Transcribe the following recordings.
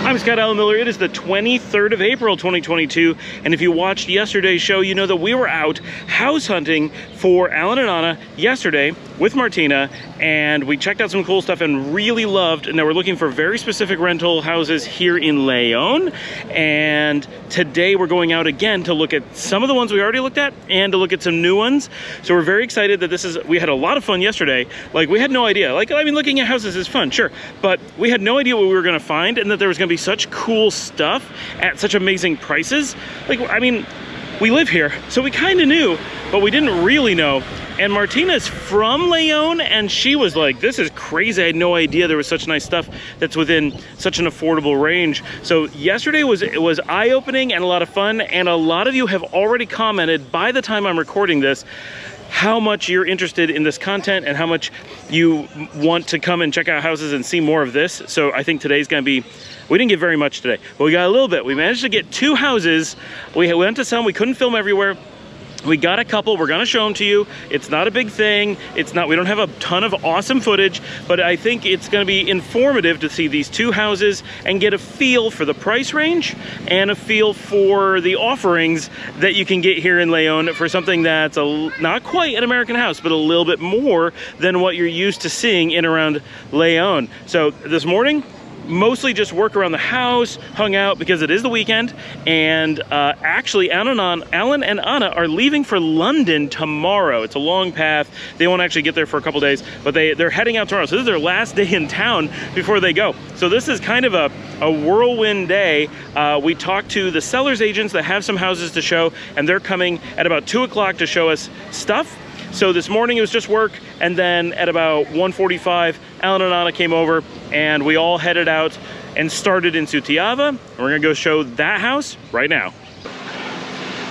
I'm Scott Allen Miller. It is the 23rd of April, 2022. And if you watched yesterday's show, you know that we were out house hunting for Alan and Anna yesterday with Martina. And we checked out some cool stuff and really loved. And now we're looking for very specific rental houses here in Leon. And today we're going out again to look at some of the ones we already looked at and to look at some new ones. So we're very excited that we had a lot of fun yesterday. Like, we had no idea. Like, I mean, looking at houses is fun, sure. But we had no idea what we were going to find and that there was going to be such cool stuff at such amazing prices. Like, I mean, we live here, so we kind of knew, but we didn't really know. And Martina's from Leon, and she was like, this is crazy. I had no idea there was such nice stuff that's within such an affordable range. So yesterday was eye-opening and a lot of fun, and a lot of you have already commented by the time I'm recording this how much you're interested in this content and how much you want to come and check out houses and see more of this. So I think today's gonna be, we didn't get very much today, but we got a little bit. We managed to get 2 houses. We went to some, we couldn't film everywhere. We got a couple, we're gonna show them to you. It's not a big thing. We don't have a ton of awesome footage, but I think it's gonna be informative to see these 2 houses and get a feel for the price range and a feel for the offerings that you can get here in Leon for something that's not quite an American house, but a little bit more than what you're used to seeing in around Leon. So this morning, mostly just work around the house, hung out because it is the weekend, and actually Alan and Anna are leaving for London tomorrow. It's a long path. They won't actually get there for a couple days, but they're heading out tomorrow. So this is their last day in town before they go. So this is kind of a whirlwind day. We talked to the seller's agents that have some houses to show, and they're coming at about 2 o'clock to show us stuff. So this morning it was just work, and then at about 1:45, Alan and Anna came over, and we all headed out and started in Sutiava. And we're gonna go show that house right now.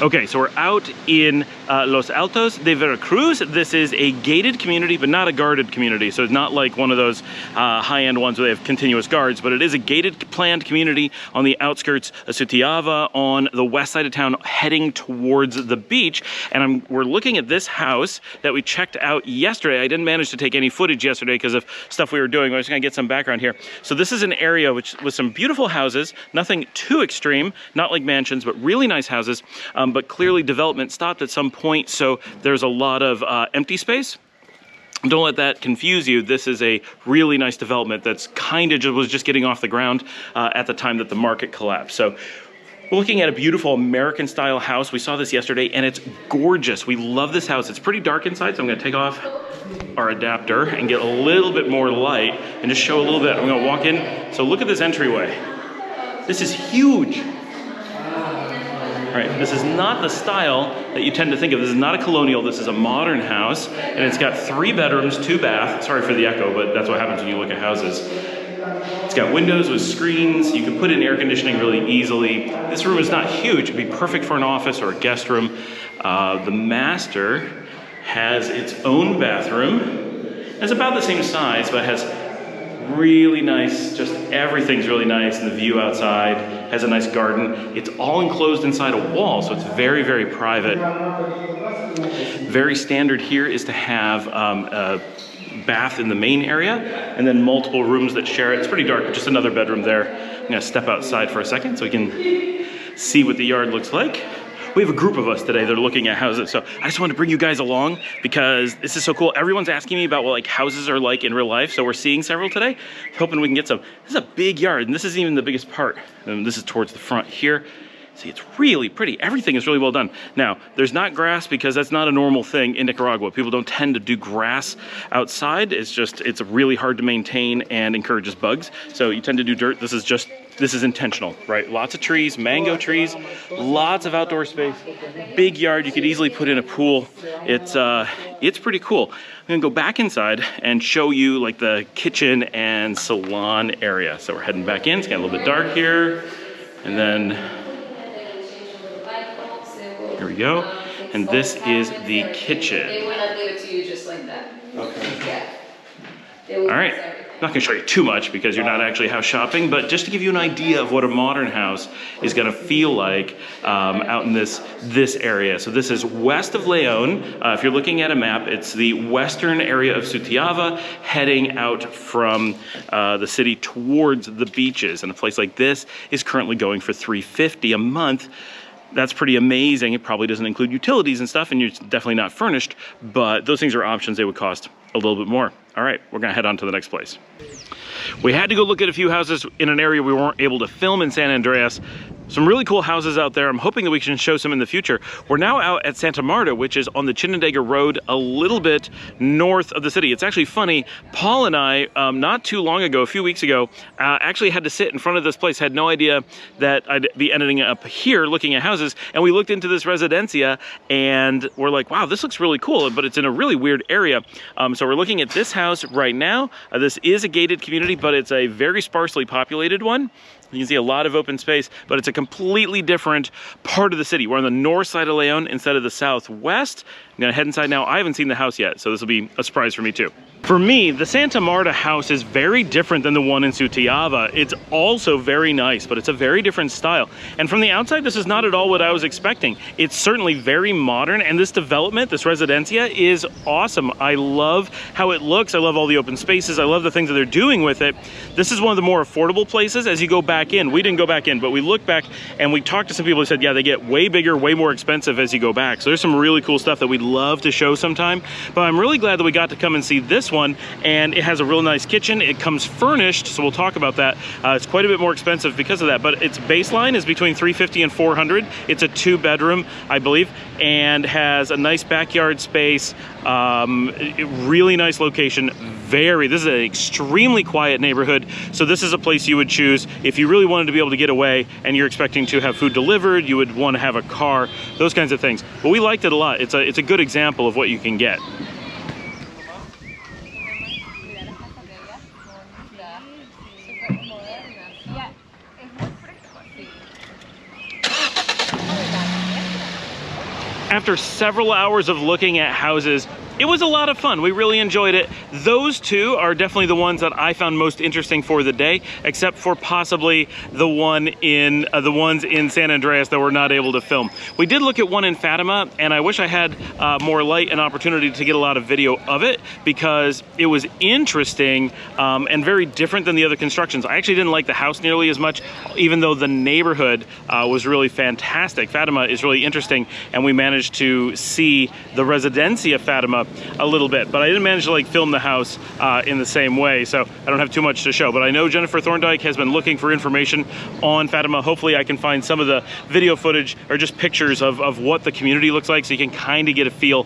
Okay, so we're out in Los Altos De Veracruz. This is a gated community, but not a guarded community. So it's not like one of those high-end ones where they have continuous guards, but it is a gated, planned community on the outskirts of Sutiava on the west side of town, heading towards the beach. And we're looking at this house that we checked out yesterday. I didn't manage to take any footage yesterday because of stuff we were doing. I'm just gonna get some background here. So this is an area with some beautiful houses, nothing too extreme, not like mansions, but really nice houses. But clearly development stopped at some point, so there's a lot of empty space. Don't let that confuse you. This is a really nice development that's kind of was just getting off the ground at the time that the market collapsed. So we're looking at a beautiful American style house. We saw this yesterday and it's gorgeous. We love this house. It's pretty dark inside, so I'm gonna take off our adapter and get a little bit more light and just show a little bit. I'm gonna walk in. So look at this entryway. This is huge. Right, this is not the style that you tend to think of. This is not a colonial, this is a modern house, and it's got 3 bedrooms, 2 baths. Sorry for the echo, but that's what happens when you look at houses. It's got windows with screens. You can put in air conditioning really easily. This room is not huge. It'd be perfect for an office or a guest room. The master has its own bathroom. It's about the same size, but has really nice, just everything's really nice, and the view outside has a nice garden. It's all enclosed inside a wall, so it's very, very private. Very standard here is to have a bath in the main area and then multiple rooms that share it. It's pretty dark, but just another bedroom there. I'm gonna step outside for a second so we can see what the yard looks like. We have a group of us today that are looking at houses, so I just wanted to bring you guys along because this is so cool. Everyone's asking me about what like houses are like in real life, so we're seeing several today, hoping we can get some. This is a big yard, and this isn't even the biggest part. This is towards the front here. See, it's really pretty. Everything is really well done. Now, there's not grass because that's not a normal thing in Nicaragua. People don't tend to do grass outside. It's really hard to maintain and encourages bugs. So you tend to do dirt. This is intentional, right? Lots of trees, mango trees, lots of outdoor space, big yard. You could easily put in a pool. It's pretty cool. I'm gonna go back inside and show you like the kitchen and salon area. So we're heading back in. It's getting a little bit dark here. And then here we go. And this is the kitchen. They will not give it to you just like that. Okay. Yeah. All right. I'm not gonna show you too much because you're not actually house shopping, but just to give you an idea of what a modern house is gonna feel like out in this area. So this is west of Leon. If you're looking at a map, it's the western area of Sutiava, heading out from the city towards the beaches. And a place like this is currently going for $350 a month. That's pretty amazing. It probably doesn't include utilities and stuff, and you're definitely not furnished, but those things are options. They would cost a little bit more. All right, we're gonna head on to the next place. We had to go look at a few houses in an area we weren't able to film in San Andreas. Some really cool houses out there. I'm hoping that we can show some in the future. We're now out at Santa Marta, which is on the Chinandega Road, a little bit north of the city. It's actually funny, Paul and I, not too long ago, a few weeks ago, actually had to sit in front of this place, had no idea that I'd be ending up here looking at houses, and we looked into this residencia, and we're like, wow, this looks really cool, but it's in a really weird area. So we're looking at this house right now. This is a gated community, but it's a very sparsely populated one. You can see a lot of open space, but it's a completely different part of the city. We're on the north side of Leon instead of the southwest. I'm gonna head inside now. I haven't seen the house yet, so this will be a surprise for me too. For me, the Santa Marta house is very different than the one in Sutiava. It's also very nice, but it's a very different style. And from the outside, this is not at all what I was expecting. It's certainly very modern, and this development, this residencia, is awesome. I love how it looks. I love all the open spaces. I love the things that they're doing with it. This is one of the more affordable places as you go back in. We didn't go back in, but we looked back and we talked to some people who said, yeah, they get way bigger, way more expensive as you go back. So there's some really cool stuff that we'd love to show sometime. But I'm really glad that we got to come and see this one, and it has a real nice kitchen. It comes furnished, so we'll talk about that. It's quite a bit more expensive because of that, but its baseline is between $350 and $400. It's a 2-bedroom, I believe, and has a nice backyard space, really nice location. This is an extremely quiet neighborhood, so this is a place you would choose if you really wanted to be able to get away and you're expecting to have food delivered, you would want to have a car, those kinds of things. But we liked it a lot. It's a good example of what you can get. After several hours of looking at houses, it was a lot of fun. We really enjoyed it. Those two are definitely the ones that I found most interesting for the day, except for possibly the ones in San Andreas that we're not able to film. We did look at one in Fatima, and I wish I had more light and opportunity to get a lot of video of it because it was interesting and very different than the other constructions. I actually didn't like the house nearly as much, even though the neighborhood was really fantastic. Fatima is really interesting, and we managed to see the Residencia Fatima a little bit, but I didn't manage to like film the house in the same way, so I don't have too much to show. But I know Jennifer Thorndike has been looking for information on Fatima. Hopefully I can find some of the video footage or just pictures of what the community looks like, so you can kind of get a feel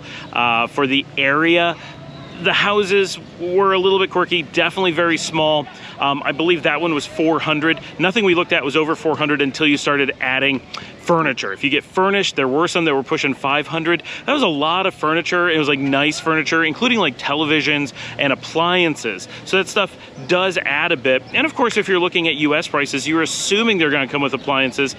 for the area. The houses were a little bit quirky, definitely very small. I believe that one was $400. Nothing we looked at was over $400 until you started adding furniture. If you get furnished, there were some that were pushing $500. That was a lot of furniture. It was like nice furniture, including like televisions and appliances. So that stuff does add a bit. And of course, if you're looking at US prices, you're assuming they're gonna come with appliances.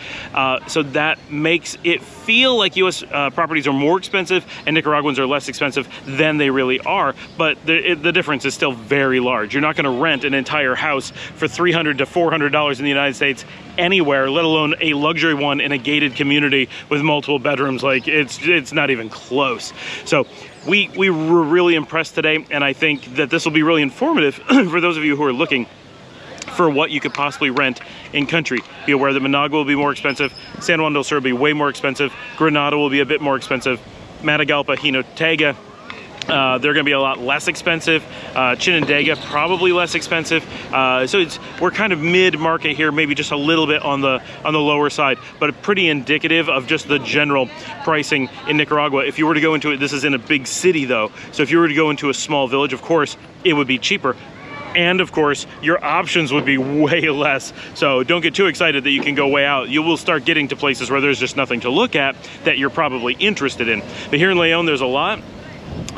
So that makes it feel like US properties are more expensive and Nicaraguans are less expensive than they really are. But the difference is still very large. You're not gonna rent an entire house for $300 to $400 in the United States anywhere, let alone a luxury one in a gated community with multiple bedrooms. Like it's not even close. So we were really impressed today, and I think that this will be really informative for those of you who are looking for what you could possibly rent in country. Be aware that Managua will be more expensive, San Juan del Sur will be way more expensive, Granada will be a bit more expensive, Matagalpa, Jinotega, they're going to be a lot less expensive. Chinandega probably less expensive. So we're kind of mid-market here, maybe just a little bit on the lower side, but pretty indicative of just the general pricing in Nicaragua. If you were to go into it, this is in a big city though, so if you were to go into a small village, of course, it would be cheaper. And of course, your options would be way less. So don't get too excited that you can go way out. You will start getting to places where there's just nothing to look at that you're probably interested in. But here in Leon, there's a lot.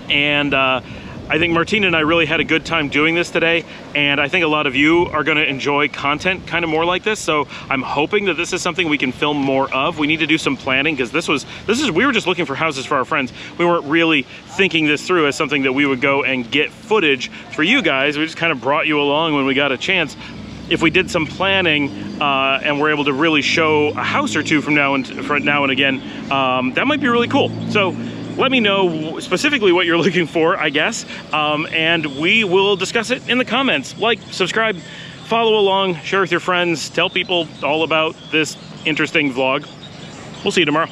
And I think Martina and I really had a good time doing this today, and I think a lot of you are going to enjoy content kind of more like this, so I'm hoping that this is something we can film more of. We need to do some planning, because we were just looking for houses for our friends. We weren't really thinking this through as something that we would go and get footage for you guys. We just kind of brought you along when we got a chance. If we did some planning and we're able to really show a house or two from now and again, that might be really cool. So let me know specifically what you're looking for, I guess, and we will discuss it in the comments. Like, subscribe, follow along, share with your friends, tell people all about this interesting vlog. We'll see you tomorrow.